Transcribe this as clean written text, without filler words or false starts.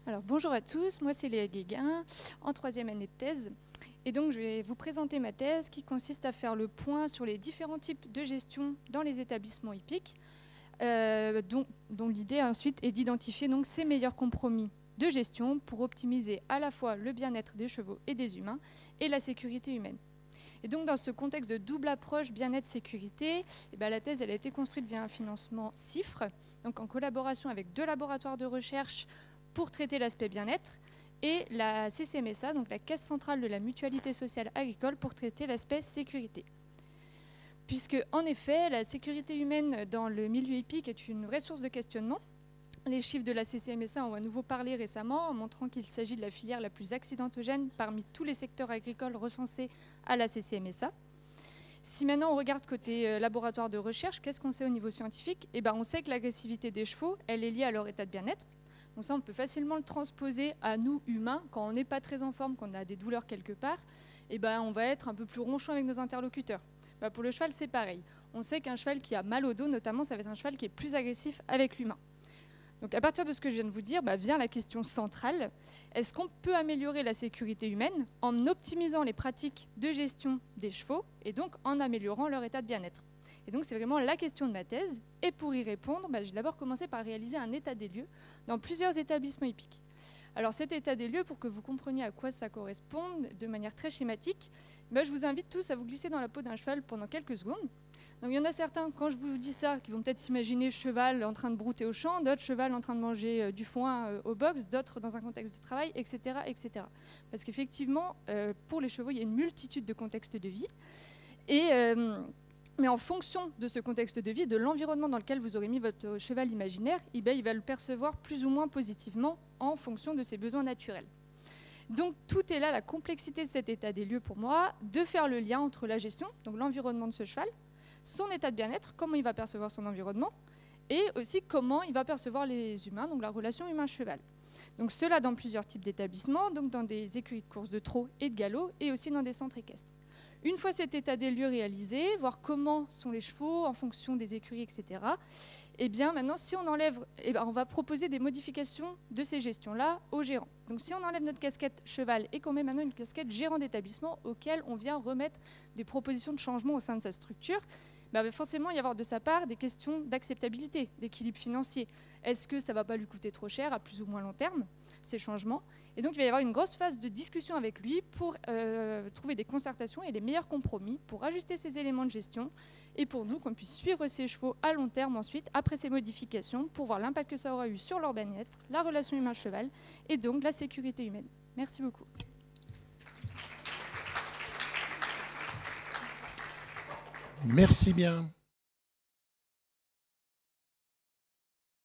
Alors bonjour à tous, moi c'est Léa Guéguin, en troisième année de thèse. Et donc je vais vous présenter ma thèse qui consiste à faire le point sur les différents types de gestion dans les établissements hippiques, dont l'idée ensuite est d'identifier donc ces meilleurs compromis de gestion pour optimiser à la fois le bien-être des chevaux et des humains et la sécurité humaine. Et donc dans ce contexte de double approche bien-être-sécurité, la thèse elle a été construite via un financement CIFRE, donc en collaboration avec 2 laboratoires de recherche pour traiter l'aspect bien-être, et la CCMSA, donc la Caisse centrale de la mutualité sociale agricole, pour traiter l'aspect sécurité. Puisque, en effet, la sécurité humaine dans le milieu hippique est une vraie source de questionnement. Les chiffres de la CCMSA ont à nouveau parlé récemment, en montrant qu'il s'agit de la filière la plus accidentogène parmi tous les secteurs agricoles recensés à la CCMSA. Si maintenant on regarde côté laboratoire de recherche, qu'est-ce qu'on sait au niveau scientifique ? On sait que l'agressivité des chevaux, elle est liée à leur état de bien-être. Donc ça, on peut facilement le transposer à nous, humains. Quand on n'est pas très en forme, qu'on a des douleurs quelque part, on va être un peu plus ronchon avec nos interlocuteurs. Pour le cheval, c'est pareil. On sait qu'un cheval qui a mal au dos, notamment, ça va être un cheval qui est plus agressif avec l'humain. Donc à partir de ce que je viens de vous dire, vient la question centrale. Est-ce qu'on peut améliorer la sécurité humaine en optimisant les pratiques de gestion des chevaux et donc en améliorant leur état de bien-être ? Et donc c'est vraiment la question de ma thèse. Et pour y répondre, je vais d'abord commencer par réaliser un état des lieux dans plusieurs établissements hippiques. Alors cet état des lieux, pour que vous compreniez à quoi ça correspond de manière très schématique, je vous invite tous à vous glisser dans la peau d'un cheval pendant quelques secondes. Donc il y en a certains, quand je vous dis ça, qui vont peut-être s'imaginer cheval en train de brouter au champ, d'autres cheval en train de manger du foin au box, d'autres dans un contexte de travail, etc. etc. Parce qu'effectivement, pour les chevaux, il y a une multitude de contextes de vie. Mais en fonction de ce contexte de vie, de l'environnement dans lequel vous aurez mis votre cheval imaginaire, il va le percevoir plus ou moins positivement en fonction de ses besoins naturels. Donc tout est là, la complexité de cet état des lieux pour moi, de faire le lien entre la gestion, donc l'environnement de ce cheval, son état de bien-être, comment il va percevoir son environnement, et aussi comment il va percevoir les humains, donc la relation humain-cheval. Donc cela dans plusieurs types d'établissements, donc dans des écuries de course de trot et de galop, et aussi dans des centres équestres. Une fois cet état des lieux réalisé, voir comment sont les chevaux en fonction des écuries, etc. Maintenant, si on enlève, on va proposer des modifications de ces gestions-là aux gérants. Donc si on enlève notre casquette cheval et qu'on met maintenant une casquette gérant d'établissement auquel on vient remettre des propositions de changement au sein de sa structure, il va forcément y avoir de sa part des questions d'acceptabilité, d'équilibre financier. Est-ce que ça ne va pas lui coûter trop cher à plus ou moins long terme, ces changements ? Et donc il va y avoir une grosse phase de discussion avec lui pour trouver des concertations et les meilleurs compromis pour ajuster ces éléments de gestion et pour nous qu'on puisse suivre ces chevaux à long terme ensuite, après ces modifications, pour voir l'impact que ça aura eu sur leur bien-être, la relation humain-cheval et donc la sécurité humaine. Merci beaucoup. Merci bien.